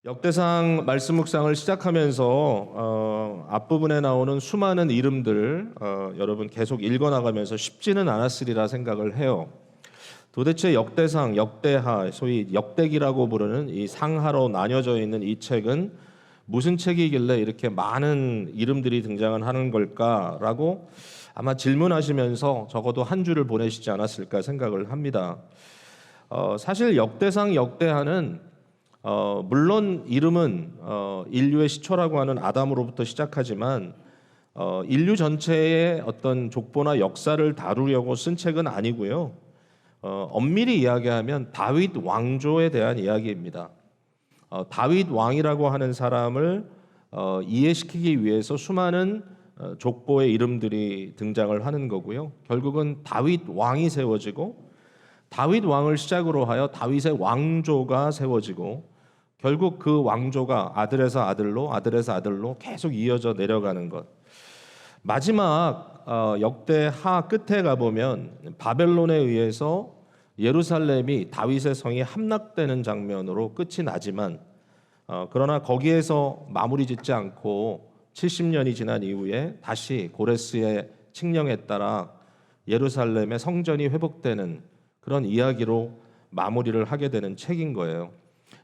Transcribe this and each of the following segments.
역대상 말씀 묵상을 시작하면서 앞부분에 나오는 수많은 이름들 여러분 계속 읽어나가면서 쉽지는 않았으리라 생각을 해요. 도대체 역대상, 역대하, 소위 역대기라고 부르는 이 상하로 나뉘어져 있는 이 책은 무슨 책이길래 이렇게 많은 이름들이 등장하는 걸까라고 아마 질문하시면서 적어도 한 주를 보내시지 않았을까 생각을 합니다. 사실 역대상, 역대하는 물론 이름은 인류의 시초라고 하는 아담으로부터 시작하지만 인류 전체의 어떤 족보나 역사를 다루려고 쓴 책은 아니고요. 엄밀히 이야기하면 다윗 왕조에 대한 이야기입니다. 다윗 왕이라고 하는 사람을 이해시키기 위해서 수많은 족보의 이름들이 등장을 하는 거고요. 결국은 다윗 왕이 세워지고 다윗 왕을 시작으로 하여 다윗의 왕조가 세워지고 결국 그 왕조가 아들에서 아들로 아들에서 아들로 계속 이어져 내려가는 것. 마지막 역대하 끝에 가보면 바벨론에 의해서 예루살렘이 다윗의 성이 함락되는 장면으로 끝이 나지만 그러나 거기에서 마무리 짓지 않고 70년이 지난 이후에 다시 고레스의 칙령에 따라 예루살렘의 성전이 회복되는 그런 이야기로 마무리를 하게 되는 책인 거예요.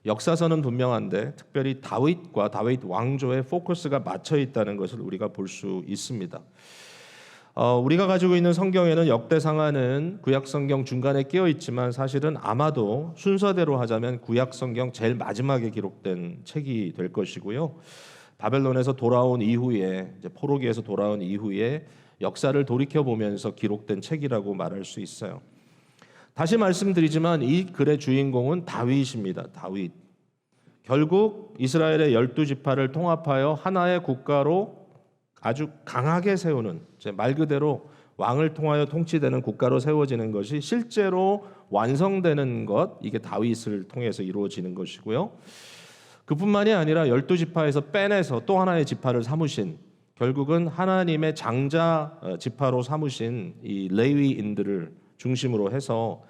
역사서는 분명한데 특별히 다윗과 다윗 왕조의 포커스가 맞춰 있다는 것을 우리가 볼 수 있습니다. 우리가 가지고 있는 성경에는 역대상하는 구약 성경 중간에 끼어 있지만 사실은 아마도 순서대로 하자면 구약 성경 제일 마지막에 기록된 책이 될 것이고요. 바벨론에서 돌아온 이후에 이제 포로기에서 돌아온 이후에 역사를 돌이켜 보면서 기록된 책이라고 말할 수 있어요. 다시 말씀드리지만 이 글의 주인공은 다윗입니다. 다윗. 결국 이스라엘의 12지파를 통합하여 하나의 국가로 아주 강하게 세우는, 말 그대로 왕을 통하여 통치되는 국가로 세워지는 것이 실제로 완성되는 것, 이게 다윗을 통해서 이루어지는 것이고요. 그뿐만이 아니라 12지파에서 빼내서 또 하나의 지파를 삼으신, 결국은 하나님의 장자 지파로 삼으신 이 레위인들을 중심으로 해서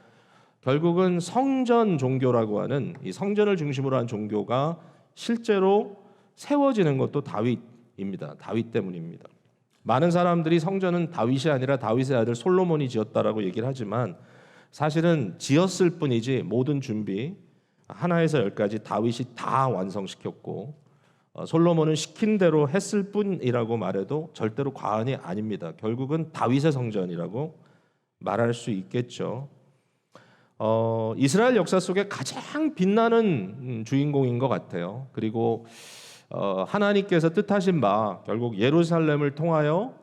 결국은 성전 종교라고 하는 이 성전을 중심으로 한 종교가 실제로 세워지는 것도 다윗입니다. 다윗 때문입니다. 많은 사람들이 성전은 다윗이 아니라 다윗의 아들 솔로몬이 지었다라고 얘기를 하지만 사실은 지었을 뿐이지 모든 준비 하나에서 열까지 다윗이 다 완성시켰고 솔로몬은 시킨 대로 했을 뿐이라고 말해도 절대로 과언이 아닙니다. 결국은 다윗의 성전이라고 말할 수 있겠죠. 이스라엘 역사 속에 가장 빛나는 주인공인 것 같아요. 그리고 하나님께서 뜻하신 바 결국 예루살렘을 통하여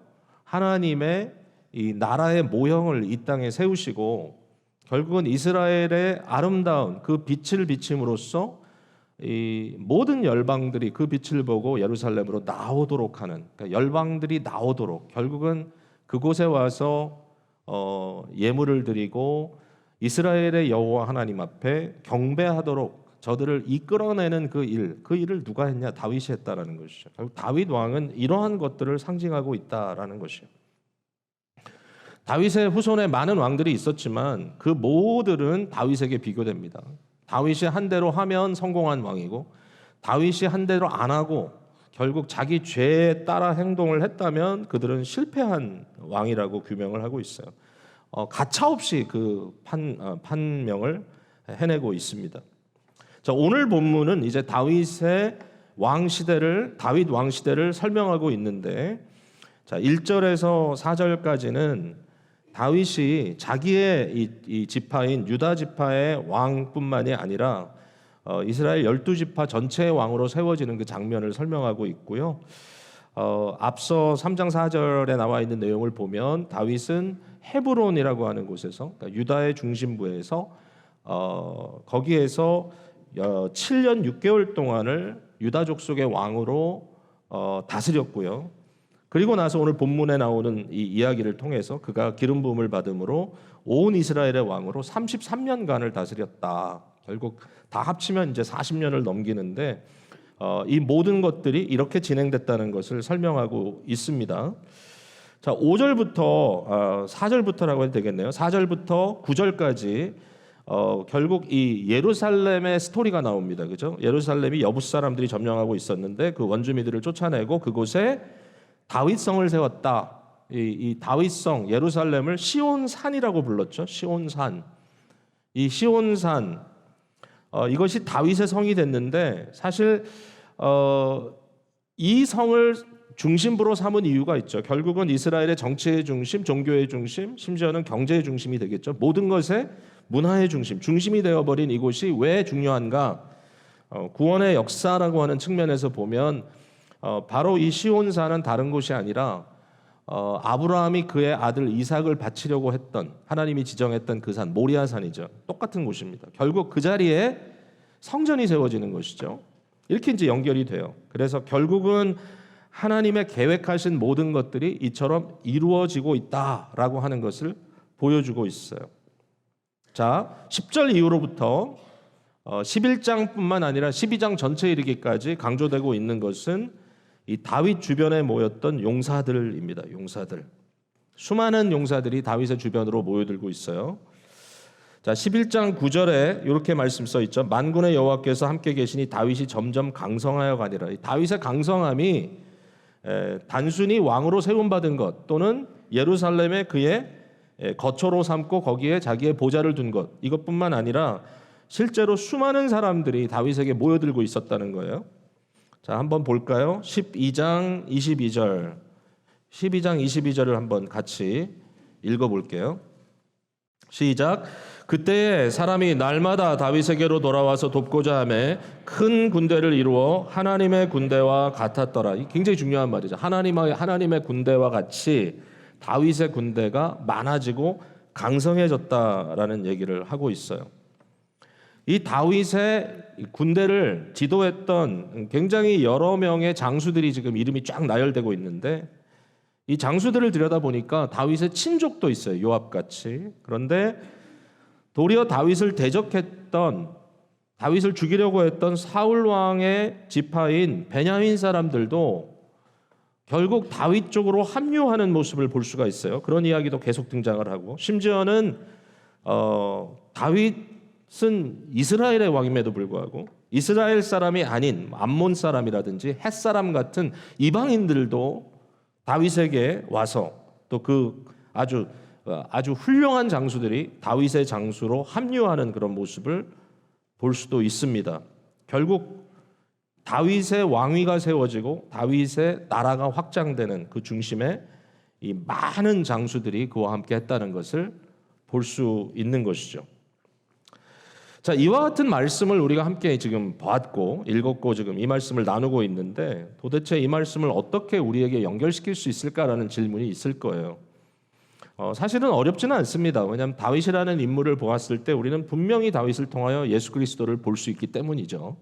하나님의 이 나라의 모형을 이 땅에 세우시고 결국은 이스라엘의 아름다운 그 빛을 비침으로써 이 모든 열방들이 그 빛을 보고 예루살렘으로 나오도록 하는, 그러니까 열방들이 나오도록 결국은 그곳에 와서 예물을 드리고 이스라엘의 여호와 하나님 앞에 경배하도록 저들을 이끌어내는 그 일을 누가 했냐? 다윗이 했다라는 것이죠. 결국 다윗 왕은 이러한 것들을 상징하고 있다라는 것이에요. 다윗의 후손에 많은 왕들이 있었지만 그 모두는 다윗에게 비교됩니다. 다윗이 한 대로 하면 성공한 왕이고 다윗이 한 대로 안 하고 결국 자기 죄에 따라 행동을 했다면 그들은 실패한 왕이라고 규명을 하고 있어요. 가차없이 그 판명을 해내고 있습니다. 자, 오늘 본문은 이제 다윗 왕 시대를 설명하고 있는데, 자, 1절에서 4절까지는 다윗이 자기의 이 지파인 유다 지파의 왕뿐만이 아니라 이스라엘 12지파 전체의 왕으로 세워지는 그 장면을 설명하고 있고요. 앞서 3장 4절에 나와 있는 내용을 보면 다윗은 헤브론이라고 하는 곳에서, 그러니까 유다의 중심부에서 거기에서 7년 6개월 동안을 유다 족속의 왕으로 다스렸고요. 그리고 나서 오늘 본문에 나오는 이 이야기를 통해서 그가 기름 부음을 받음으로 온 이스라엘의 왕으로 33년간을 다스렸다. 결국 다 합치면 이제 40년을 넘기는데 이 모든 것들이 이렇게 진행됐다는 것을 설명하고 있습니다. 자, 5절부터 4절부터라고 해도 되겠네요. 4절부터 9절까지 결국 이 예루살렘의 스토리가 나옵니다. 그죠? 예루살렘이 여부 사람들이 점령하고 있었는데 그 원주민들을 쫓아내고 그곳에 다윗성을 세웠다. 이 다윗성 예루살렘을 시온산이라고 불렀죠. 시온산. 이 시온산 이것이 다윗의 성이 됐는데 사실 이 성을 중심부로 삼은 이유가 있죠. 결국은 이스라엘의 정치의 중심, 종교의 중심, 심지어는 경제의 중심이 되겠죠. 모든 것의 문화의 중심, 중심이 되어버린 이곳이 왜 중요한가? 구원의 역사라고 하는 측면에서 보면 바로 이 시온산은 다른 곳이 아니라 아브라함이 그의 아들 이삭을 바치려고 했던 하나님이 지정했던 그 산 모리아산이죠. 똑같은 곳입니다. 결국 그 자리에 성전이 세워지는 것이죠. 이렇게 이제 연결이 돼요. 그래서 결국은 하나님의 계획하신 모든 것들이 이처럼 이루어지고 있다라고 하는 것을 보여주고 있어요. 자, 10절 이후로부터 11장뿐만 아니라 12장 전체에 이르기까지 강조되고 있는 것은 이 다윗 주변에 모였던 용사들입니다. 용사들. 수많은 용사들이 다윗의 주변으로 모여들고 있어요. 자, 11장 9절에 이렇게 말씀 써 있죠. 만군의 여호와께서 함께 계시니 다윗이 점점 강성하여 가니라. 다윗의 강성함이 단순히 왕으로 세움받은 것 또는 예루살렘에 그의 거처로 삼고 거기에 자기의 보좌를 둔 것 이것뿐만 아니라 실제로 수많은 사람들이 다윗에게 모여들고 있었다는 거예요. 자, 한번 볼까요? 12장 22절 12장 22절을 한번 같이 읽어볼게요. 시작. 그때에 사람이 날마다 다윗에게로 돌아와서 돕고자 하매 큰 군대를 이루어 하나님의 군대와 같았더라. 굉장히 중요한 말이죠. 하나님의 군대와 같이 다윗의 군대가 많아지고 강성해졌다라는 얘기를 하고 있어요. 이 다윗의 군대를 지도했던 굉장히 여러 명의 장수들이 지금 이름이 쫙 나열되고 있는데 이 장수들을 들여다보니까 다윗의 친족도 있어요. 요압같이. 그런데 도리어 다윗을 대적했던 다윗을 죽이려고 했던 사울 왕의 지파인 베냐민 사람들도 결국 다윗 쪽으로 합류하는 모습을 볼 수가 있어요. 그런 이야기도 계속 등장을 하고 심지어는 다윗은 이스라엘의 왕임에도 불구하고 이스라엘 사람이 아닌 암몬 사람이라든지 헷 사람 같은 이방인들도 다윗에게 와서 또 그 아주 훌륭한 장수들이 다윗의 장수로 합류하는 그런 모습을 볼 수도 있습니다. 결국 다윗의 왕위가 세워지고 다윗의 나라가 확장되는 그 중심에 이 많은 장수들이 그와 함께 했다는 것을 볼 수 있는 것이죠. 자, 이와 같은 말씀을 우리가 함께 지금 봤고 읽었고 지금 이 말씀을 나누고 있는데 도대체 이 말씀을 어떻게 우리에게 연결시킬 수 있을까라는 질문이 있을 거예요. 사실은 어렵지는 않습니다. 왜냐하면 다윗이라는 인물을 보았을 때 우리는 분명히 다윗을 통하여 예수 그리스도를 볼 수 있기 때문이죠.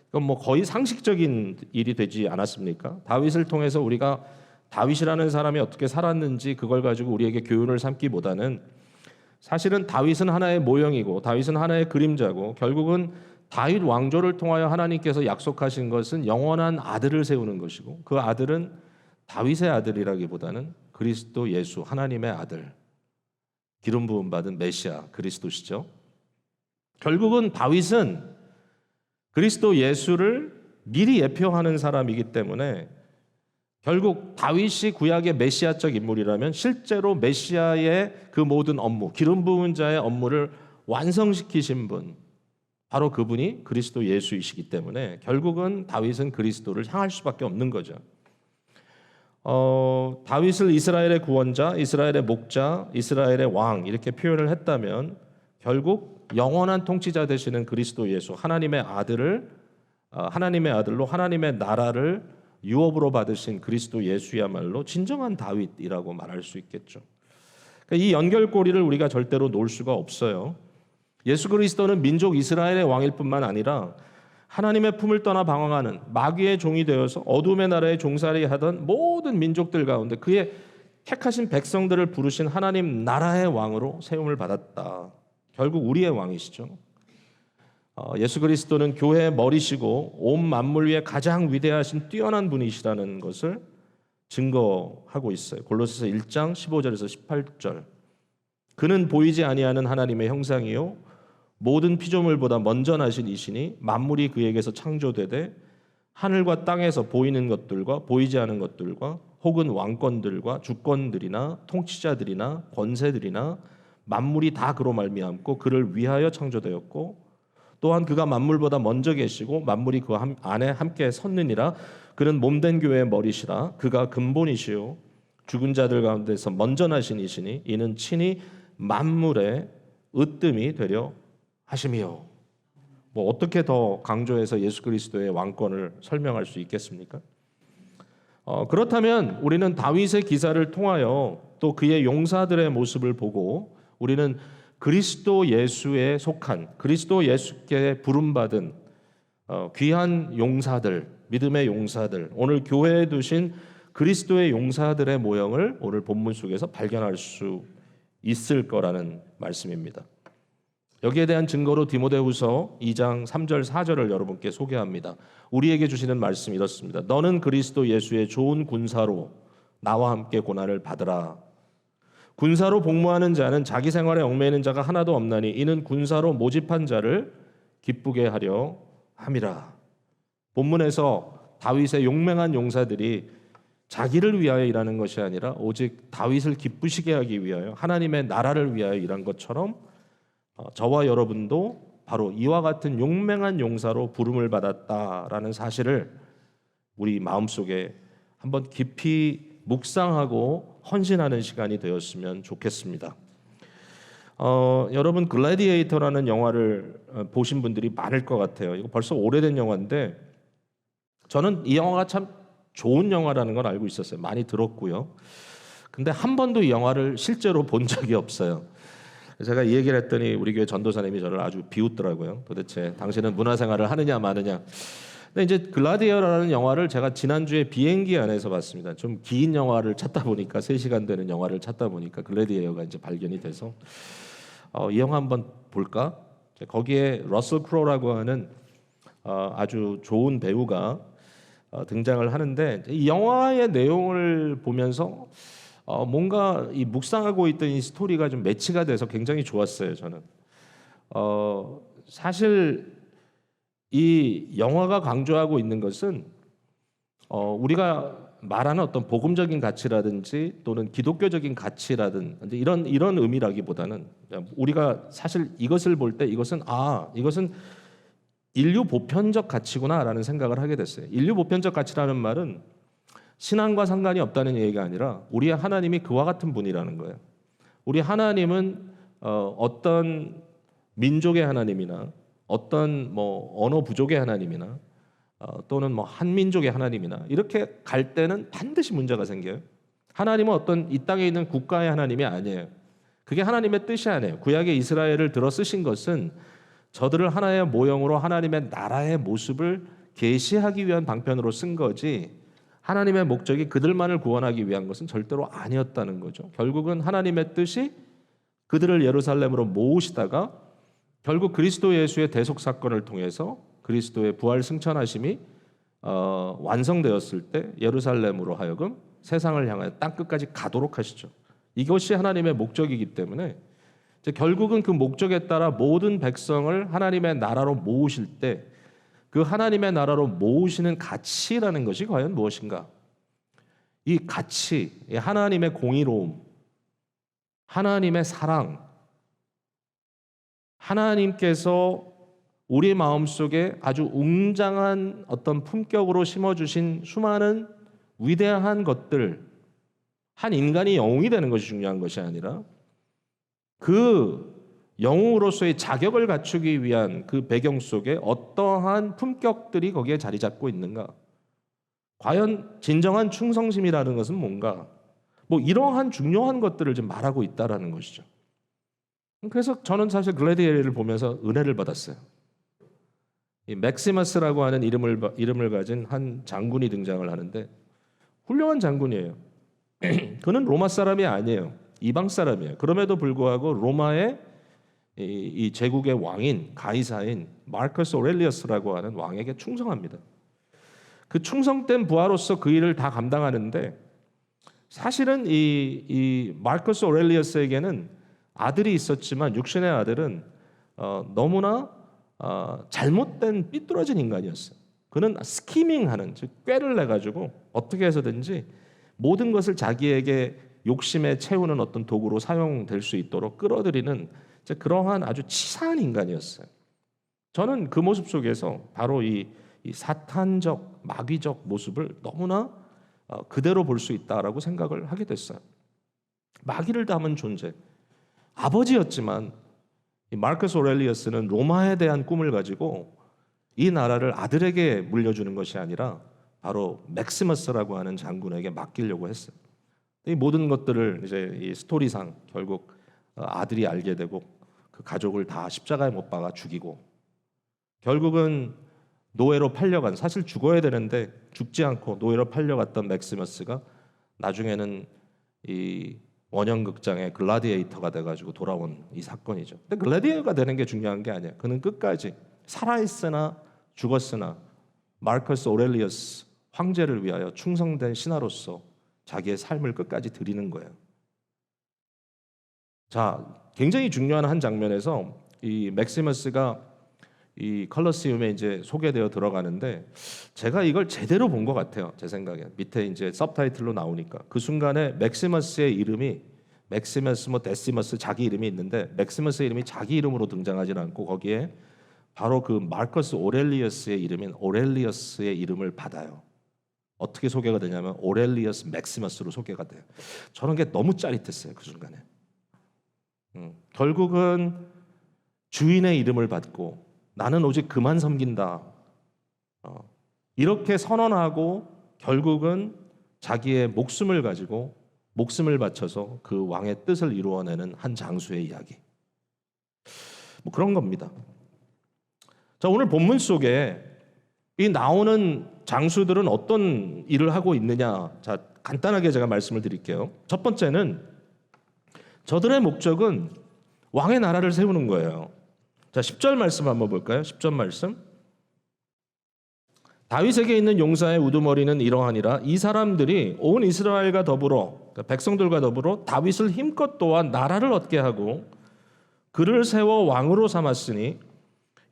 그건 뭐 거의 상식적인 일이 되지 않았습니까? 다윗을 통해서 우리가 다윗이라는 사람이 어떻게 살았는지 그걸 가지고 우리에게 교훈을 삼기보다는 사실은 다윗은 하나의 모형이고 다윗은 하나의 그림자고 결국은 다윗 왕조를 통하여 하나님께서 약속하신 것은 영원한 아들을 세우는 것이고 그 아들은 다윗의 아들이라기보다는 그리스도 예수 하나님의 아들 기름 부음 받은 메시아 그리스도시죠. 결국은 다윗은 그리스도 예수를 미리 예표하는 사람이기 때문에 결국 다윗이 구약의 메시아적 인물이라면 실제로 메시아의 그 모든 업무, 기름 부은 자의 업무를 완성시키신 분, 바로 그분이 그리스도 예수이시기 때문에 결국은 다윗은 그리스도를 향할 수밖에 없는 거죠. 다윗을 이스라엘의 구원자, 이스라엘의 목자, 이스라엘의 왕 이렇게 표현을 했다면 결국 영원한 통치자 되시는 그리스도 예수, 하나님의 아들로 하나님의 나라를 유업으로 받으신 그리스도 예수야말로 진정한 다윗이라고 말할 수 있겠죠. 그러니까 이 연결고리를 우리가 절대로 놓을 수가 없어요. 예수 그리스도는 민족 이스라엘의 왕일 뿐만 아니라 하나님의 품을 떠나 방황하는 마귀의 종이 되어서 어둠의 나라에 종살이 하던 모든 민족들 가운데 그의 택하신 백성들을 부르신 하나님 나라의 왕으로 세움을 받았다. 결국 우리의 왕이시죠. 예수 그리스도는 교회의 머리시고 온 만물 위에 가장 위대하신 뛰어난 분이시라는 것을 증거하고 있어요. 골로새서 1장 15절에서 18절. 그는 보이지 아니하는 하나님의 형상이요 모든 피조물보다 먼저 나신 이시니 만물이 그에게서 창조되되 하늘과 땅에서 보이는 것들과 보이지 않은 것들과 혹은 왕권들과 주권들이나 통치자들이나 권세들이나 만물이 다 그로 말미암고 그를 위하여 창조되었고 또한 그가 만물보다 먼저 계시고 만물이 그 안에 함께 섰느니라. 그는 몸된 교회의 머리시라. 그가 근본이시요 죽은 자들 가운데서 먼저 나신 이시니 이는 친히 만물의 으뜸이 되려 하심이요. 뭐 어떻게 더 강조해서 예수 그리스도의 왕권을 설명할 수 있겠습니까? 그렇다면 우리는 다윗의 기사를 통하여 또 그의 용사들의 모습을 보고 우리는 그리스도 예수에 속한 그리스도 예수께 부름받은 귀한 용사들, 믿음의 용사들, 오늘 교회에 두신 그리스도의 용사들의 모형을 오늘 본문 속에서 발견할 수 있을 거라는 말씀입니다. 여기에 대한 증거로 디모데후서 2장 3절 4절을 여러분께 소개합니다. 우리에게 주시는 말씀 이렇습니다. 너는 그리스도 예수의 좋은 군사로 나와 함께 고난을 받으라. 군사로 복무하는 자는 자기 생활에 얽매이는 자가 하나도 없나니 이는 군사로 모집한 자를 기쁘게 하려 함이라. 본문에서 다윗의 용맹한 용사들이 자기를 위하여 일하는 것이 아니라 오직 다윗을 기쁘시게 하기 위하여 하나님의 나라를 위하여 일한 것처럼 저와 여러분도 바로 이와 같은 용맹한 용사로 부름을 받았다라는 사실을 우리 마음속에 한번 깊이 묵상하고 헌신하는 시간이 되었으면 좋겠습니다. 여러분 글래디에이터라는 영화를 보신 분들이 많을 것 같아요. 이거 벌써 오래된 영화인데 저는 이 영화가 참 좋은 영화라는 건 알고 있었어요. 많이 들었고요. 근데 한 번도 이 영화를 실제로 본 적이 없어요. 제가 이 얘기를 했더니 우리 교회 전도사님이 저를 아주 비웃더라고요. 도대체 당신은 문화생활을 하느냐 마느냐. 근데 이제 글라디어라는 영화를 제가 지난주에 비행기 안에서 봤습니다. 좀 긴 영화를 찾다 보니까 3시간 되는 영화를 찾다 보니까 글래디어가 이제 발견이 돼서 이 영화 한번 볼까? 거기에 러셀 크로우라고 하는 아주 좋은 배우가 등장을 하는데 이 영화의 내용을 보면서 뭔가 이 묵상하고 있던 이 스토리가 좀 매치가 돼서 굉장히 좋았어요. 저는 사실 이 영화가 강조하고 있는 것은 우리가 말하는 어떤 복음적인 가치라든지 또는 기독교적인 가치라든지 이런 의미라기보다는 우리가 사실 이것을 볼 때 이것은 인류 보편적 가치구나라는 생각을 하게 됐어요. 인류 보편적 가치라는 말은 신앙과 상관이 없다는 얘기가 아니라 우리의 하나님이 그와 같은 분이라는 거예요. 우리 하나님은 어떤 민족의 하나님이나 어떤 언어 부족의 하나님이나 또는 한민족의 하나님이나 이렇게 갈 때는 반드시 문제가 생겨요. 하나님은 어떤 이 땅에 있는 국가의 하나님이 아니에요. 그게 하나님의 뜻이 아니에요. 구약의 이스라엘을 들어 쓰신 것은 저들을 하나의 모형으로 하나님의 나라의 모습을 계시하기 위한 방편으로 쓴 거지 하나님의 목적이 그들만을 구원하기 위한 것은 절대로 아니었다는 거죠. 결국은 하나님의 뜻이 그들을 예루살렘으로 모으시다가 결국 그리스도 예수의 대속 사건을 통해서 그리스도의 부활 승천하심이 완성되었을 때 예루살렘으로 하여금 세상을 향하여 땅끝까지 가도록 하시죠. 이것이 하나님의 목적이기 때문에 결국은 그 목적에 따라 모든 백성을 하나님의 나라로 모으실 때 그 하나님의 나라로 모으시는 가치라는 것이 과연 무엇인가? 이 가치, 하나님의 공의로움, 하나님의 사랑, 하나님께서 우리 마음속에 아주 웅장한 어떤 품격으로 심어주신 수많은 위대한 것들, 한 인간이 영웅이 되는 것이 중요한 것이 아니라 그 영웅으로서의 자격을 갖추기 위한 그 배경 속에 어떠한 품격들이 거기에 자리 잡고 있는가? 과연 진정한 충성심이라는 것은 뭔가? 이러한 중요한 것들을 좀 말하고 있다라는 것이죠. 그래서 저는 사실 글래디에이터를 보면서 은혜를 받았어요. 이 맥시머스라고 하는 이름을 가진 한 장군이 등장을 하는데 훌륭한 장군이에요. 그는 로마 사람이 아니에요. 이방 사람이에요. 그럼에도 불구하고 로마의 이 제국의 왕인 가이사인 마르커스 오렐리어스라고 하는 왕에게 충성합니다. 그 충성된 부하로서 그 일을 다 감당하는데 사실은 이 마르커스 오렐리어스에게는 아들이 있었지만 육신의 아들은 너무나 잘못된 삐뚤어진 인간이었어요. 그는 스키밍하는, 즉 꾀를 내가지고 어떻게 해서든지 모든 것을 자기에게 욕심에 채우는 어떤 도구로 사용될 수 있도록 끌어들이는 그러한 아주 치사한 인간이었어요. 저는 그 모습 속에서 바로 이 사탄적, 마귀적 모습을 너무나 그대로 볼 수 있다라고 생각을 하게 됐어요. 마귀를 담은 존재, 아버지였지만 이 마르커스 오렐리어스는 로마에 대한 꿈을 가지고 이 나라를 아들에게 물려주는 것이 아니라 바로 맥시머스라고 하는 장군에게 맡기려고 했어요. 이 모든 것들을 이제 이 스토리상 결국 아들이 알게 되고 그 가족을 다 십자가에 못 박아 죽이고 결국은 노예로 팔려간, 사실 죽어야 되는데 죽지 않고 노예로 팔려갔던 맥시머스가 나중에는 이 원형극장의 글라디에이터가 돼가지고 돌아온 이 사건이죠. 근데 글라디에이터가 되는 게 중요한 게 아니에요. 그는 끝까지 살아있으나 죽었으나 마르커스 오렐리어스 황제를 위하여 충성된 신하로서 자기의 삶을 끝까지 드리는 거예요. 자, 굉장히 중요한 한 장면에서 이 맥시머스가 이 컬러시움에 이제 소개되어 들어가는데 제가 이걸 제대로 본 것 같아요. 제 생각에 밑에 이제 서브타이틀로 나오니까 그 순간에 맥시머스의 이름이 맥시머스 뭐 데시머스 자기 이름이 있는데 맥시머스의 이름이 자기 이름으로 등장하지 않고 거기에 바로 그 마르커스 오렐리어스의 이름인 오렐리어스의 이름을 받아요. 어떻게 소개가 되냐면 오렐리어스 맥시머스로 소개가 돼요. 저는 게 너무 짜릿했어요. 그 순간에. 결국은 주인의 이름을 받고 나는 오직 그만 섬긴다. 이렇게 선언하고 결국은 자기의 목숨을 가지고 목숨을 바쳐서 그 왕의 뜻을 이루어내는 한 장수의 이야기. 뭐 그런 겁니다. 자, 오늘 본문 속에 이 나오는 장수들은 어떤 일을 하고 있느냐? 자, 간단하게 제가 말씀을 드릴게요. 첫 번째는 저들의 목적은 왕의 나라를 세우는 거예요. 자, 10절 말씀 한번 볼까요? 10절 말씀. 다윗에게 있는 용사의 우두머리는 이러하니라. 이 사람들이 온 이스라엘과 더불어, 그러니까 백성들과 더불어 다윗을 힘껏 도와 나라를 얻게 하고 그를 세워 왕으로 삼았으니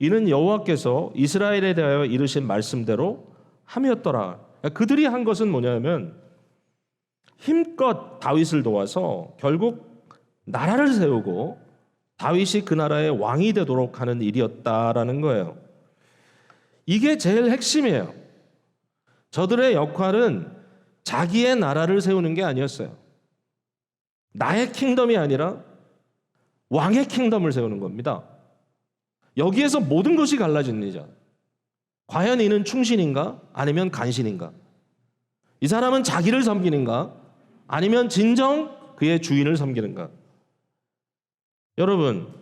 이는 여호와께서 이스라엘에 대하여 이르신 말씀대로 함이었더라. 그러니까 그들이 한 것은 뭐냐면 힘껏 다윗을 도와서 결국 나라를 세우고 다윗이 그 나라의 왕이 되도록 하는 일이었다라는 거예요. 이게 제일 핵심이에요. 저들의 역할은 자기의 나라를 세우는 게 아니었어요. 나의 킹덤이 아니라 왕의 킹덤을 세우는 겁니다. 여기에서 모든 것이 갈라진 일이죠. 과연 이는 충신인가? 아니면 간신인가? 이 사람은 자기를 섬기는가? 아니면 진정 그의 주인을 섬기는가? 여러분,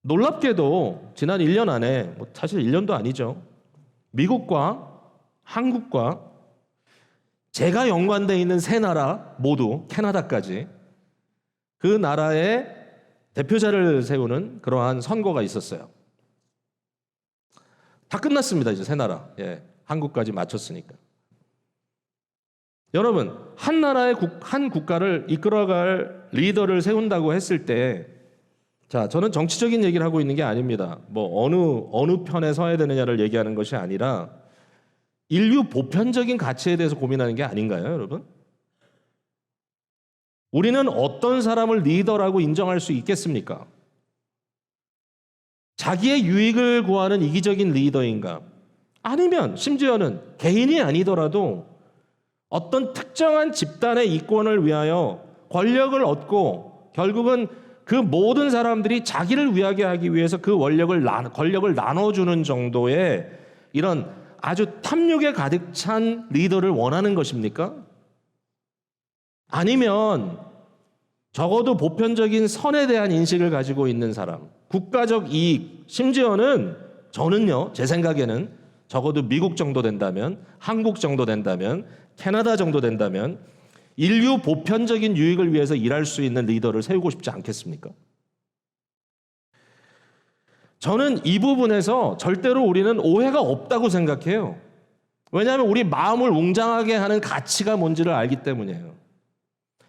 놀랍게도 지난 1년 안에, 사실 1년도 아니죠. 미국과 한국과 제가 연관되어 있는 세 나라 모두, 캐나다까지 그 나라의 대표자를 세우는 그러한 선거가 있었어요. 다 끝났습니다. 이제 세 나라. 예, 한국까지 마쳤으니까. 여러분, 한 나라의 한 국가를 이끌어갈 리더를 세운다고 했을 때, 자, 저는 정치적인 얘기를 하고 있는 게 아닙니다. 뭐 어느 편에 서야 되느냐를 얘기하는 것이 아니라 인류 보편적인 가치에 대해서 고민하는 게 아닌가요, 여러분? 우리는 어떤 사람을 리더라고 인정할 수 있겠습니까? 자기의 유익을 구하는 이기적인 리더인가? 아니면 심지어는 개인이 아니더라도 어떤 특정한 집단의 이권을 위하여 권력을 얻고 결국은 그 모든 사람들이 자기를 위하게 하기 위해서 그 권력을 나눠주는 정도의 이런 아주 탐욕에 가득 찬 리더를 원하는 것입니까? 아니면 적어도 보편적인 선에 대한 인식을 가지고 있는 사람, 국가적 이익, 심지어는 저는요, 제 생각에는 적어도 미국 정도 된다면, 한국 정도 된다면, 캐나다 정도 된다면 인류 보편적인 유익을 위해서 일할 수 있는 리더를 세우고 싶지 않겠습니까? 저는 이 부분에서 절대로 우리는 오해가 없다고 생각해요. 왜냐하면 우리 마음을 웅장하게 하는 가치가 뭔지를 알기 때문이에요.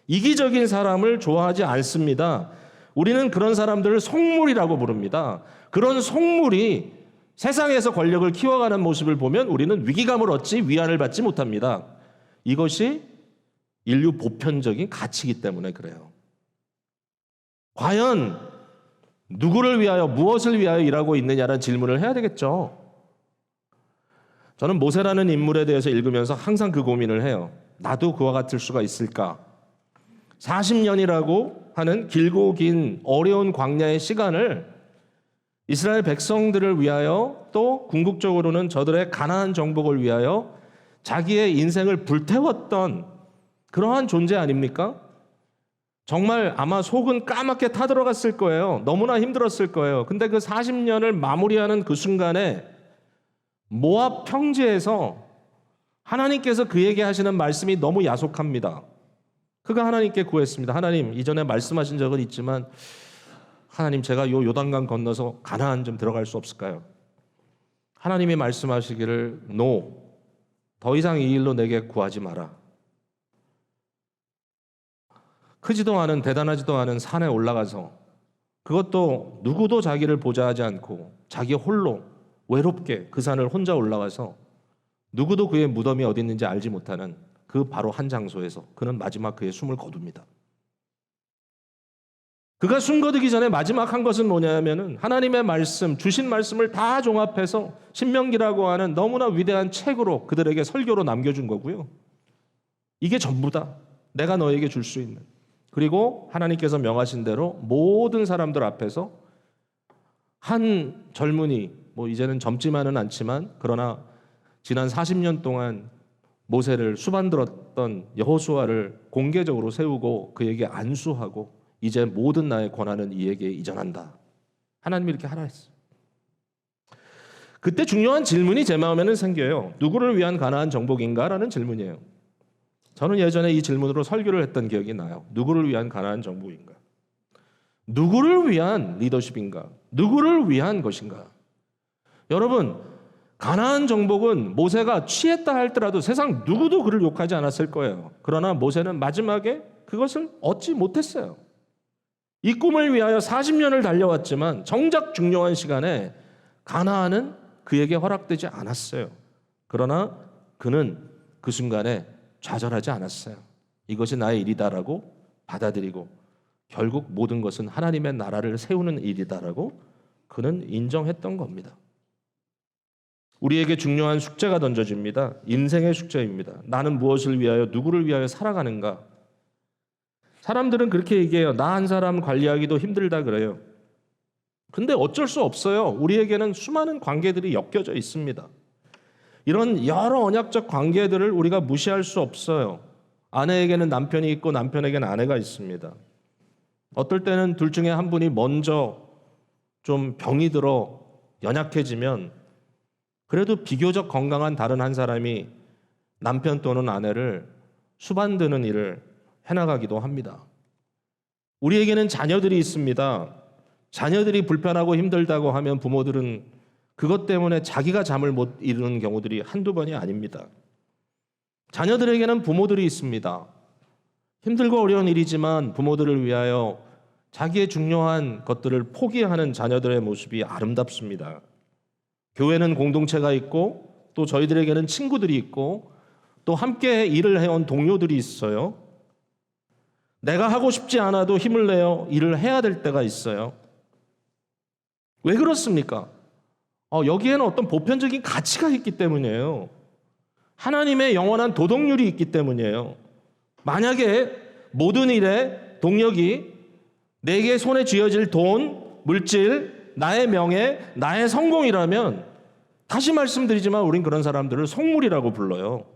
이기적인 사람을 좋아하지 않습니다. 우리는 그런 사람들을 속물이라고 부릅니다. 그런 속물이 세상에서 권력을 키워가는 모습을 보면 우리는 위기감을 얻지 위안을 받지 못합니다. 이것이 인류 보편적인 가치이기 때문에 그래요. 과연 누구를 위하여 무엇을 위하여 일하고 있느냐라는 질문을 해야 되겠죠. 저는 모세라는 인물에 대해서 읽으면서 항상 그 고민을 해요. 나도 그와 같을 수가 있을까? 40년이라고 하는 길고 긴 어려운 광야의 시간을 이스라엘 백성들을 위하여 또 궁극적으로는 저들의 가나안 정복을 위하여 자기의 인생을 불태웠던 그러한 존재 아닙니까? 정말 아마 속은 까맣게 타들어갔을 거예요. 너무나 힘들었을 거예요. 근데 그 40년을 마무리하는 그 순간에 모압 평지에서 하나님께서 그에게 하시는 말씀이 너무 야속합니다. 그가 하나님께 구했습니다. 하나님, 이전에 말씀하신 적은 있지만 하나님, 제가 요 요단강 건너서 가나안 좀 들어갈 수 없을까요? 하나님이 말씀하시기를 노, 더 이상 이 일로 내게 구하지 마라. 크지도 않은 대단하지도 않은 산에 올라가서 그것도 누구도 자기를 보자 하지 않고 자기 홀로 외롭게 그 산을 혼자 올라가서 누구도 그의 무덤이 어디 있는지 알지 못하는 그 바로 한 장소에서 그는 마지막 그의 숨을 거둡니다. 그가 숨 거두기 전에 마지막 한 것은 뭐냐면은 하나님의 말씀, 주신 말씀을 다 종합해서 신명기라고 하는 너무나 위대한 책으로 그들에게 설교로 남겨준 거고요. 이게 전부다. 내가 너에게 줄 수 있는. 그리고 하나님께서 명하신 대로 모든 사람들 앞에서 한 젊은이, 뭐 이제는 젊지만은 않지만 그러나 지난 40년 동안 모세를 수반들었던 여호수아를 공개적으로 세우고 그에게 안수하고 이제 모든 나의 권한은 이에게 이전한다. 하나님이 이렇게 하라 했어요. 그때 중요한 질문이 제 마음에는 생겨요. 누구를 위한 가나안 정복인가? 라는 질문이에요. 저는 예전에 이 질문으로 설교를 했던 기억이 나요. 누구를 위한 가나안 정복인가? 누구를 위한 리더십인가? 누구를 위한 것인가? 여러분, 가나안 정복은 모세가 취했다 할지라도 세상 누구도 그를 욕하지 않았을 거예요. 그러나 모세는 마지막에 그것을 얻지 못했어요. 이 꿈을 위하여 40년을 달려왔지만 정작 중요한 시간에 가나안은 그에게 허락되지 않았어요. 그러나 그는 그 순간에 좌절하지 않았어요. 이것이 나의 일이다라고 받아들이고 결국 모든 것은 하나님의 나라를 세우는 일이다라고 그는 인정했던 겁니다. 우리에게 중요한 숙제가 던져집니다. 인생의 숙제입니다. 나는 무엇을 위하여 누구를 위하여 살아가는가? 사람들은 그렇게 얘기해요. 나 한 사람 관리하기도 힘들다 그래요. 근데 어쩔 수 없어요. 우리에게는 수많은 관계들이 엮여져 있습니다. 이런 여러 언약적 관계들을 우리가 무시할 수 없어요. 아내에게는 남편이 있고 남편에게는 아내가 있습니다. 어떨 때는 둘 중에 한 분이 먼저 좀 병이 들어 연약해지면 그래도 비교적 건강한 다른 한 사람이 남편 또는 아내를 수반드는 일을 해나가기도 합니다. 우리에게는 자녀들이 있습니다. 자녀들이 불편하고 힘들다고 하면 부모들은 그것 때문에 자기가 잠을 못 이루는 경우들이 한두 번이 아닙니다. 자녀들에게는 부모들이 있습니다. 힘들고 어려운 일이지만 부모들을 위하여 자기의 중요한 것들을 포기하는 자녀들의 모습이 아름답습니다. 교회는 공동체가 있고 또 저희들에게는 친구들이 있고 또 함께 일을 해온 동료들이 있어요. 내가 하고 싶지 않아도 힘을 내어 일을 해야 될 때가 있어요. 왜 그렇습니까? 여기에는 어떤 보편적인 가치가 있기 때문이에요. 하나님의 영원한 도덕률이 있기 때문이에요. 만약에 모든 일에 동력이 내게 손에 쥐어질 돈, 물질, 나의 명예, 나의 성공이라면 다시 말씀드리지만 우린 그런 사람들을 속물이라고 불러요.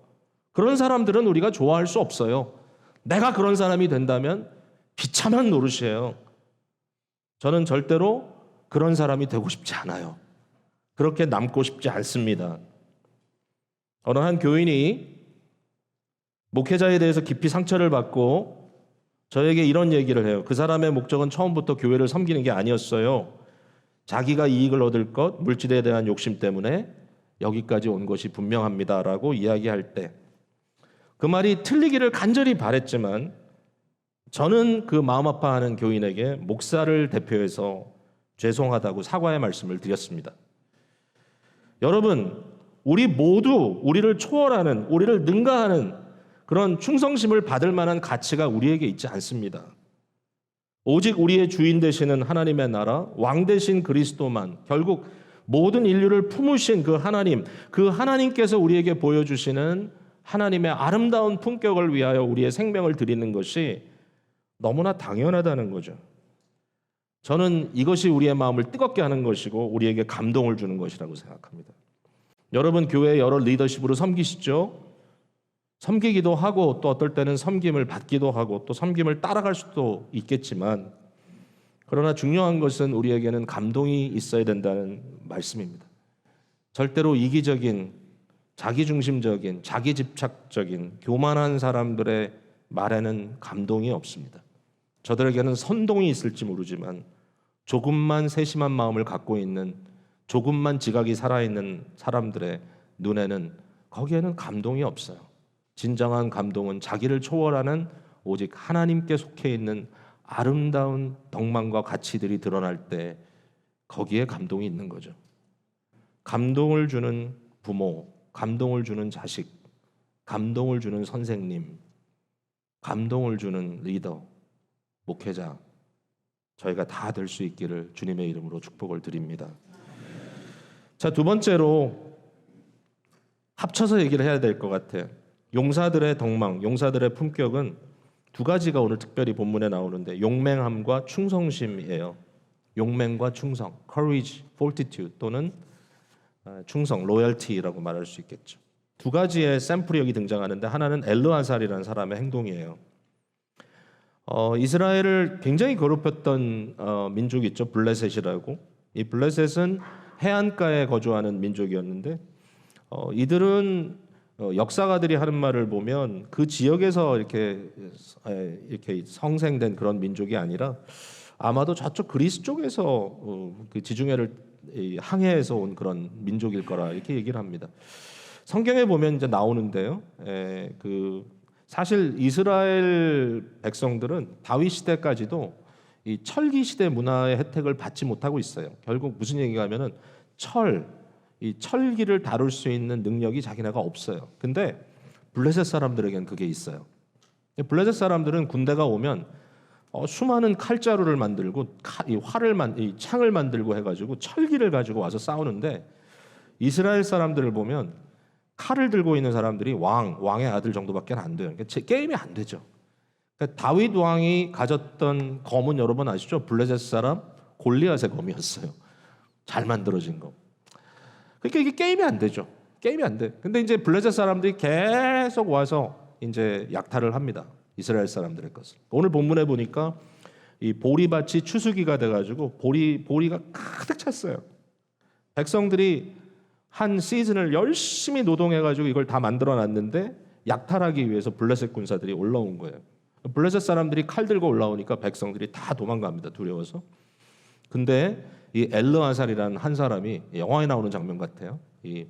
그런 사람들은 우리가 좋아할 수 없어요. 내가 그런 사람이 된다면 비참한 노릇이에요. 저는 절대로 그런 사람이 되고 싶지 않아요. 그렇게 남고 싶지 않습니다. 어느 한 교인이 목회자에 대해서 깊이 상처를 받고 저에게 이런 얘기를 해요. 그 사람의 목적은 처음부터 교회를 섬기는 게 아니었어요. 자기가 이익을 얻을 것, 물질에 대한 욕심 때문에 여기까지 온 것이 분명합니다라고 이야기할 때 그 말이 틀리기를 간절히 바랬지만 저는 그 마음 아파하는 교인에게 목사를 대표해서 죄송하다고 사과의 말씀을 드렸습니다. 여러분, 우리 모두 우리를 초월하는, 우리를 능가하는 그런 충성심을 받을 만한 가치가 우리에게 있지 않습니다. 오직 우리의 주인 되시는 하나님의 나라, 왕 되신 그리스도만, 결국 모든 인류를 품으신 그 하나님, 그 하나님께서 우리에게 보여주시는 하나님의 아름다운 품격을 위하여 우리의 생명을 드리는 것이 너무나 당연하다는 거죠. 저는 이것이 우리의 마음을 뜨겁게 하는 것이고 우리에게 감동을 주는 것이라고 생각합니다. 여러분 교회 여러 리더십으로 섬기시죠? 섬기기도 하고 또 어떨 때는 섬김을 받기도 하고 또 섬김을 따라갈 수도 있겠지만, 그러나 중요한 것은 우리에게는 감동이 있어야 된다는 말씀입니다. 절대로 이기적인, 자기중심적인, 자기집착적인, 교만한 사람들의 말에는 감동이 없습니다. 저들에게는 선동이 있을지 모르지만 조금만 세심한 마음을 갖고 있는, 조금만 지각이 살아있는 사람들의 눈에는 거기에는 감동이 없어요. 진정한 감동은 자기를 초월하는 오직 하나님께 속해 있는 아름다운 덕망과 가치들이 드러날 때 거기에 감동이 있는 거죠. 감동을 주는 부모, 감동을 주는 자식, 감동을 주는 선생님, 감동을 주는 리더, 목회자, 저희가 다 될 수 있기를 주님의 이름으로 축복을 드립니다. 자, 두 번째로 합쳐서 얘기를 해야 될 것 같아요. 용사들의 덕망, 용사들의 품격은 두 가지가 오늘 특별히 본문에 나오는데 용맹함과 충성심이에요. 용맹과 충성, courage, fortitude 또는 충성, loyalty라고 말할 수 있겠죠. 두 가지의 샘플이 여기 등장하는데 하나는 엘르아살이라는 사람의 행동이에요. 이스라엘을 굉장히 괴롭혔던 민족이 있죠. 블레셋이라고. 이 블레셋은 해안가에 거주하는 민족이었는데 이들은 역사가들이 하는 말을 보면 그 지역에서 이렇게 성생된 그런 민족이 아니라 아마도 저쪽 그리스 쪽에서 그 지중해를 항해해서 온 그런 민족일 거라 이렇게 얘기를 합니다. 성경에 보면 이제 나오는데요. 사실 이스라엘 백성들은 다윗 시대까지도 이 철기 시대 문화의 혜택을 받지 못하고 있어요. 결국 무슨 얘기가 하면은 이 철기를 다룰 수 있는 능력이 자기네가 없어요. 근데 블레셋 사람들에겐 그게 있어요. 블레셋 사람들은 군대가 오면 수많은 칼자루를 만들고 이 창을 만들고 해가지고 철기를 가지고 와서 싸우는데 이스라엘 사람들을 보면 칼을 들고 있는 사람들이 왕의 아들 정도밖에 안 돼요. 그러니까 게임이 안 되죠. 그러니까 다윗 왕이 가졌던 검은 여러분 아시죠? 블레셋 사람 골리앗의 검이었어요. 잘 만들어진 검. 그러니까 이게 게임이 안 되죠. 게임이 안 돼. 근데 이제 블레셋 사람들이 계속 와서 이제 약탈을 합니다. 이스라엘 사람들의 것을. 오늘 본문에 보니까 이 보리밭이 추수기가 돼가지고 보리가 가득 찼어요. 백성들이 한 시즌을 열심히 노동해가지고 이걸 다 만들어놨는데 약탈하기 위해서 블레셋 군사들이 올라온 거예요. 블레셋 사람들이 칼 들고 올라오니까 백성들이 다 도망갑니다. 두려워서. 근데 이 엘르아살이라는 한 사람이 영화에 나오는 장면 같아요. 이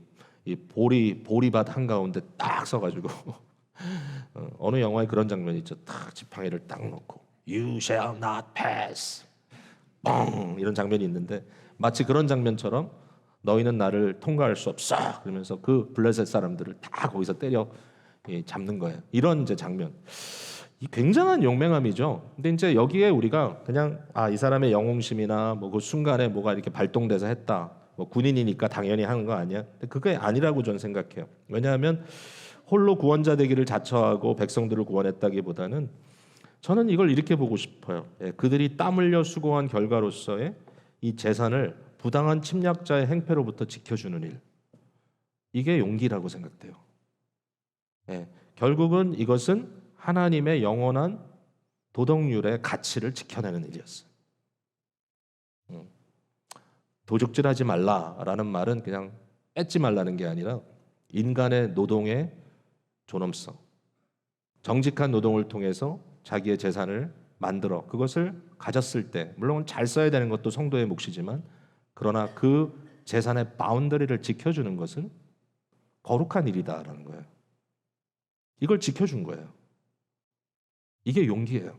보리밭 한 가운데 딱 서가지고 어느 영화에 그런 장면이 있죠. 딱 지팡이를 딱 놓고 You shall not pass. 뻥 이런 장면이 있는데 마치 그런 장면처럼 너희는 나를 통과할 수 없어. 그러면서 그 블레셋 사람들을 다 거기서 때려 잡는 거예요. 이런 이제 장면. 이 굉장한 용맹함이죠. 근데 이제 여기에 우리가 그냥 이 사람의 영웅심이나 뭐 그 순간에 뭐가 이렇게 발동돼서 했다. 뭐 군인이니까 당연히 하는 거 아니야? 근데 그게 아니라고 저는 생각해요. 왜냐하면 홀로 구원자 되기를 자처하고 백성들을 구원했다기보다는 저는 이걸 이렇게 보고 싶어요. 그들이 땀 흘려 수고한 결과로서의 이 재산을 부당한 침략자의 행패로부터 지켜주는 일. 이게 용기라고 생각돼요. 결국은 이것은 하나님의 영원한 도덕률의 가치를 지켜내는 일이었어요. 도적질하지 말라라는 말은 그냥 뺏지 말라는 게 아니라 인간의 노동의 존엄성, 정직한 노동을 통해서 자기의 재산을 만들어 그것을 가졌을 때 물론 잘 써야 되는 것도 성도의 몫이지만 그러나 그 재산의 바운더리를 지켜주는 것은 거룩한 일이다라는 거예요. 이걸 지켜준 거예요. 이게 용기예요.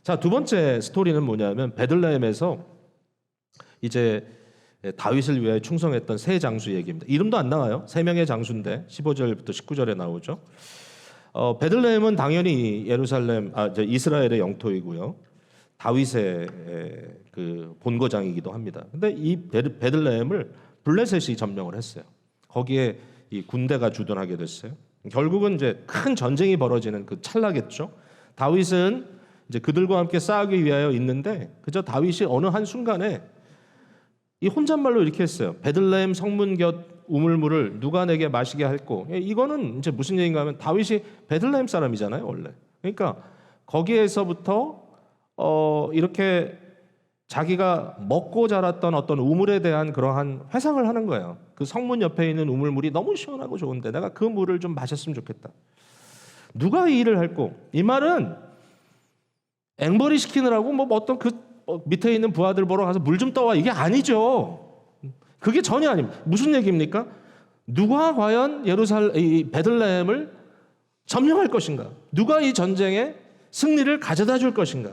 자, 두 번째 스토리는 뭐냐면 베들레헴에서 이제 다윗을 위해 충성했던 세 장수 얘기입니다. 이름도 안 나와요. 세 명의 장수인데 15절부터 19절에 나오죠. 베들레헴은 당연히 이스라엘의 영토이고요. 다윗의 그 본거장이기도 합니다. 근데 이 베들레헴을 블레셋이 점령을 했어요. 거기에 이 군대가 주둔하게 됐어요. 결국은 이제 큰 전쟁이 벌어지는 그 찰나겠죠. 다윗은 이제 그들과 함께 싸우기 위하여 있는데 그저 다윗이 어느 한 순간에 이 혼잣말로 이렇게 했어요. 베들레헴 성문 곁 우물물을 누가 내게 마시게 할꼬. 이거는 이제 무슨 얘기인가 하면 다윗이 베들레헴 사람이잖아요, 원래. 그러니까 거기에서부터 이렇게 자기가 먹고 자랐던 어떤 우물에 대한 그러한 회상을 하는 거예요. 그 성문 옆에 있는 우물물이 너무 시원하고 좋은데 내가 그 물을 좀 마셨으면 좋겠다. 누가 이 일을 할꼬? 이 말은 앵벌이 시키느라고 뭐 어떤 그 밑에 있는 부하들 보러 가서 물 좀 떠와 이게 아니죠. 그게 전혀 아닙니다. 무슨 얘기입니까? 누가 과연 이 베들레헴을 점령할 것인가? 누가 이 전쟁에 승리를 가져다 줄 것인가?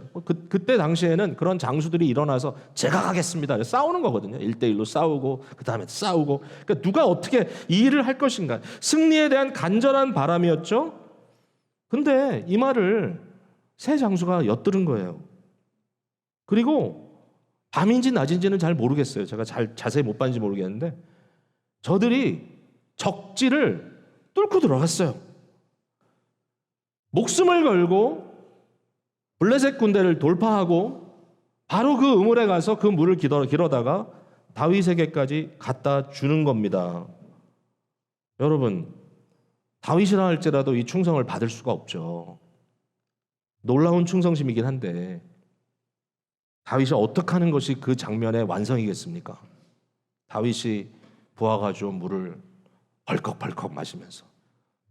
그때 당시에는 그런 장수들이 일어나서 제가 가겠습니다. 싸우는 거거든요. 1대1로 싸우고 그 다음에 싸우고. 그러니까 누가 어떻게 이 일을 할 것인가? 승리에 대한 간절한 바람이었죠. 근데 이 말을 세 장수가 엿들은 거예요. 그리고 밤인지 낮인지는 잘 모르겠어요. 제가 자세히 못 봤는지 모르겠는데 저들이 적지를 뚫고 들어갔어요. 목숨을 걸고 블레셋 군대를 돌파하고 바로 그 우물에 가서 그 물을 길어다가 다윗에게까지 갖다 주는 겁니다. 여러분, 다윗이라 할지라도 이 충성을 받을 수가 없죠. 놀라운 충성심이긴 한데 다윗이 어떻게 하는 것이 그 장면의 완성이겠습니까? 다윗이 부하 가져온 물을 벌컥벌컥 마시면서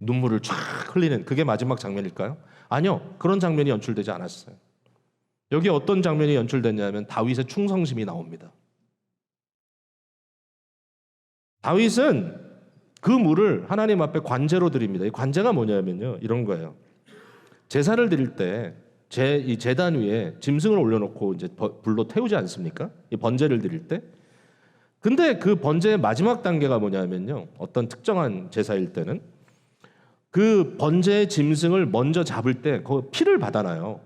눈물을 쫙 흘리는 그게 마지막 장면일까요? 아니요. 그런 장면이 연출되지 않았어요. 여기 어떤 장면이 연출됐냐면 다윗의 충성심이 나옵니다. 다윗은 그 물을 하나님 앞에 관제로 드립니다. 이 관제가 뭐냐면요. 이런 거예요. 제사를 드릴 때 이 제단 위에 짐승을 올려놓고 이제 불로 태우지 않습니까? 이 번제를 드릴 때. 근데 그 번제의 마지막 단계가 뭐냐면요. 어떤 특정한 제사일 때는 그 번제의 짐승을 먼저 잡을 때 그 피를 받아놔요.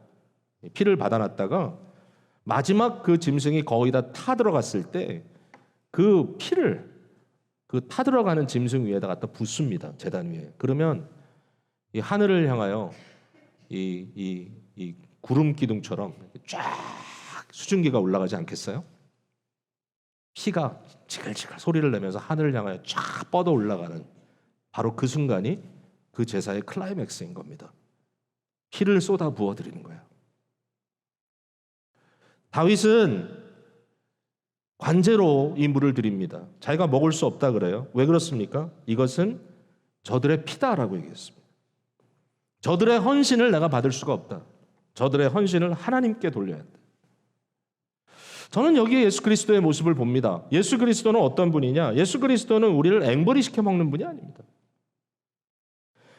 피를 받아놨다가 마지막 그 짐승이 거의 다 타 들어갔을 때 그 피를 그 타 들어가는 짐승 위에다 갖다 붓습니다. 제단 위에. 그러면 이 하늘을 향하여 이 구름 기둥처럼 쫙 수증기가 올라가지 않겠어요? 피가 지글지글 소리를 내면서 하늘을 향하여 쫙 뻗어 올라가는 바로 그 순간이 그 제사의 클라이맥스인 겁니다. 피를 쏟아 부어드리는 거예요. 다윗은 관제로 이 물을 드립니다. 자기가 먹을 수 없다 그래요. 왜 그렇습니까? 이것은 저들의 피다라고 얘기했습니다. 저들의 헌신을 내가 받을 수가 없다. 저들의 헌신을 하나님께 돌려야 한다. 저는 여기에 예수 그리스도의 모습을 봅니다. 예수 그리스도는 어떤 분이냐? 예수 그리스도는 우리를 앵벌이 시켜 먹는 분이 아닙니다.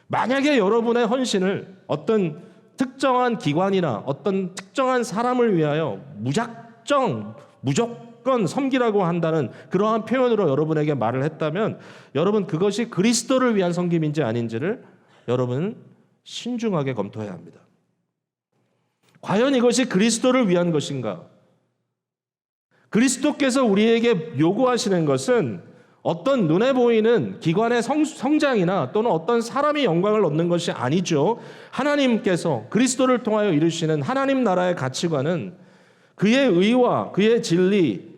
만약에 여러분의 헌신을 어떤 특정한 기관이나 어떤 특정한 사람을 위하여 무조건 섬기라고 한다는 그러한 표현으로 여러분에게 말을 했다면 여러분 그것이 그리스도를 위한 섬김인지 아닌지를 여러분은 신중하게 검토해야 합니다. 과연 이것이 그리스도를 위한 것인가? 그리스도께서 우리에게 요구하시는 것은 어떤 눈에 보이는 기관의 성장이나 또는 어떤 사람이 영광을 얻는 것이 아니죠. 하나님께서 그리스도를 통하여 이루시는 하나님 나라의 가치관은 그의 의와 그의 진리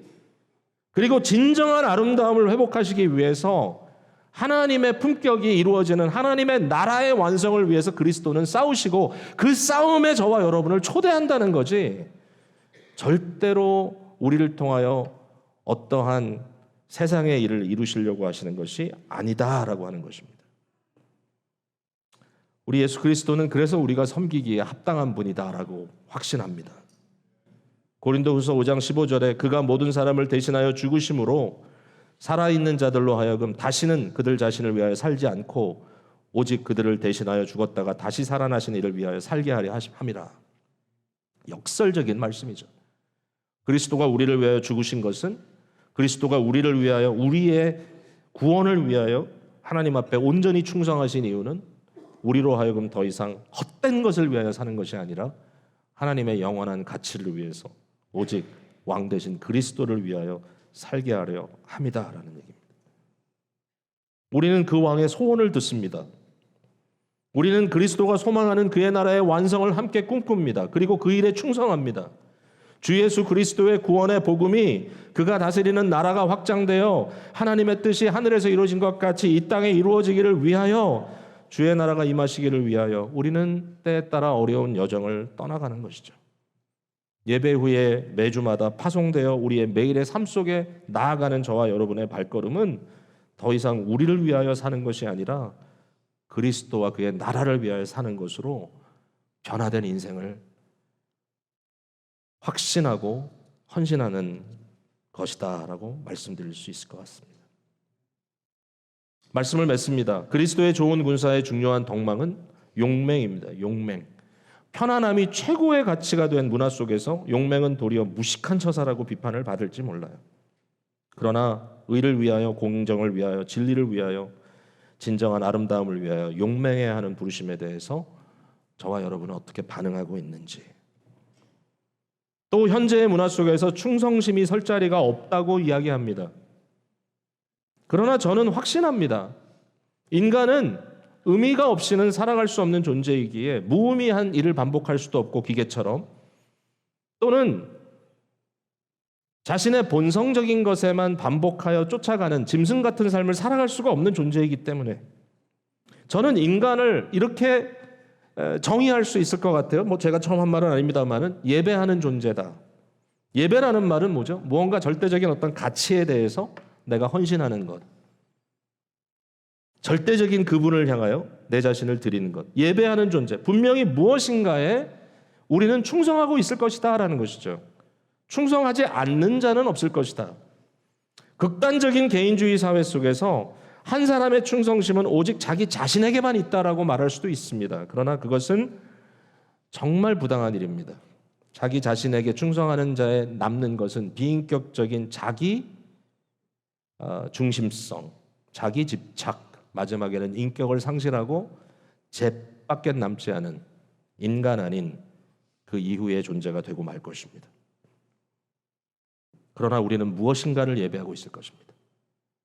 그리고 진정한 아름다움을 회복하시기 위해서 하나님의 품격이 이루어지는 하나님의 나라의 완성을 위해서 그리스도는 싸우시고 그 싸움에 저와 여러분을 초대한다는 거지 절대로 우리를 통하여 어떠한 세상의 일을 이루시려고 하시는 것이 아니다라고 하는 것입니다. 우리 예수 그리스도는 그래서 우리가 섬기기에 합당한 분이다라고 확신합니다. 고린도후서 5장 15절에 그가 모든 사람을 대신하여 죽으심으로 살아있는 자들로 하여금 다시는 그들 자신을 위하여 살지 않고 오직 그들을 대신하여 죽었다가 다시 살아나신 이를 위하여 살게 하려 함이라. 역설적인 말씀이죠. 그리스도가 우리를 위하여 죽으신 것은 그리스도가 우리를 위하여 우리의 구원을 위하여 하나님 앞에 온전히 충성하신 이유는 우리로 하여금 더 이상 헛된 것을 위하여 사는 것이 아니라 하나님의 영원한 가치를 위해서 오직 왕 되신 그리스도를 위하여 살게 하려 함이다라는 얘기입니다. 우리는 그 왕의 소원을 듣습니다. 우리는 그리스도가 소망하는 그의 나라의 완성을 함께 꿈꿉니다. 그리고 그 일에 충성합니다. 주 예수 그리스도의 구원의 복음이 그가 다스리는 나라가 확장되어 하나님의 뜻이 하늘에서 이루어진 것 같이 이 땅에 이루어지기를 위하여 주의 나라가 임하시기를 위하여 우리는 때에 따라 어려운 여정을 떠나가는 것이죠. 예배 후에 매주마다 파송되어 우리의 매일의 삶 속에 나아가는 저와 여러분의 발걸음은 더 이상 우리를 위하여 사는 것이 아니라 그리스도와 그의 나라를 위하여 사는 것으로 변화된 인생을 확신하고 헌신하는 것이다라고 말씀드릴 수 있을 것 같습니다. 말씀을 맺습니다. 그리스도의 좋은 군사의 중요한 덕망은 용맹입니다. 용맹. 편안함이 최고의 가치가 된 문화 속에서 용맹은 도리어 무식한 처사라고 비판을 받을지 몰라요. 그러나 의를 위하여, 공정을 위하여, 진리를 위하여, 진정한 아름다움을 위하여 용맹해야 하는 부르심에 대해서 저와 여러분은 어떻게 반응하고 있는지, 또 현재의 문화 속에서 충성심이 설 자리가 없다고 이야기합니다. 그러나 저는 확신합니다. 인간은 의미가 없이는 살아갈 수 없는 존재이기에 무의미한 일을 반복할 수도 없고 기계처럼, 또는 자신의 본성적인 것에만 반복하여 쫓아가는 짐승 같은 삶을 살아갈 수가 없는 존재이기 때문에 저는 인간을 이렇게 정의할 수 있을 것 같아요. 제가 처음 한 말은 아닙니다만은 예배하는 존재다. 예배라는 말은 뭐죠? 무언가 절대적인 어떤 가치에 대해서 내가 헌신하는 것. 절대적인 그분을 향하여 내 자신을 드리는 것. 예배하는 존재. 분명히 무엇인가에 우리는 충성하고 있을 것이다라는 것이죠. 충성하지 않는 자는 없을 것이다. 극단적인 개인주의 사회 속에서 한 사람의 충성심은 오직 자기 자신에게만 있다라고 말할 수도 있습니다. 그러나 그것은 정말 부당한 일입니다. 자기 자신에게 충성하는 자에 남는 것은 비인격적인 자기 중심성, 자기 집착, 마지막에는 인격을 상실하고 죄밖에 남지 않은 인간 아닌 그 이후의 존재가 되고 말 것입니다. 그러나 우리는 무엇인가를 예배하고 있을 것입니다.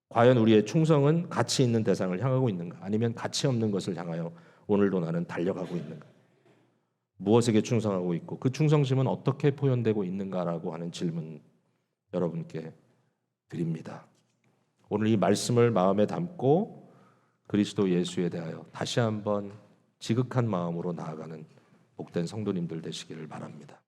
과연 우리의 충성은 가치 있는 대상을 향하고 있는가? 아니면 가치 없는 것을 향하여 오늘도 나는 달려가고 있는가? 무엇에게 충성하고 있고 그 충성심은 어떻게 표현되고 있는가라고 하는 질문 여러분께 드립니다. 오늘 이 말씀을 마음에 담고 그리스도 예수에 대하여 다시 한번 지극한 마음으로 나아가는 복된 성도님들 되시기를 바랍니다.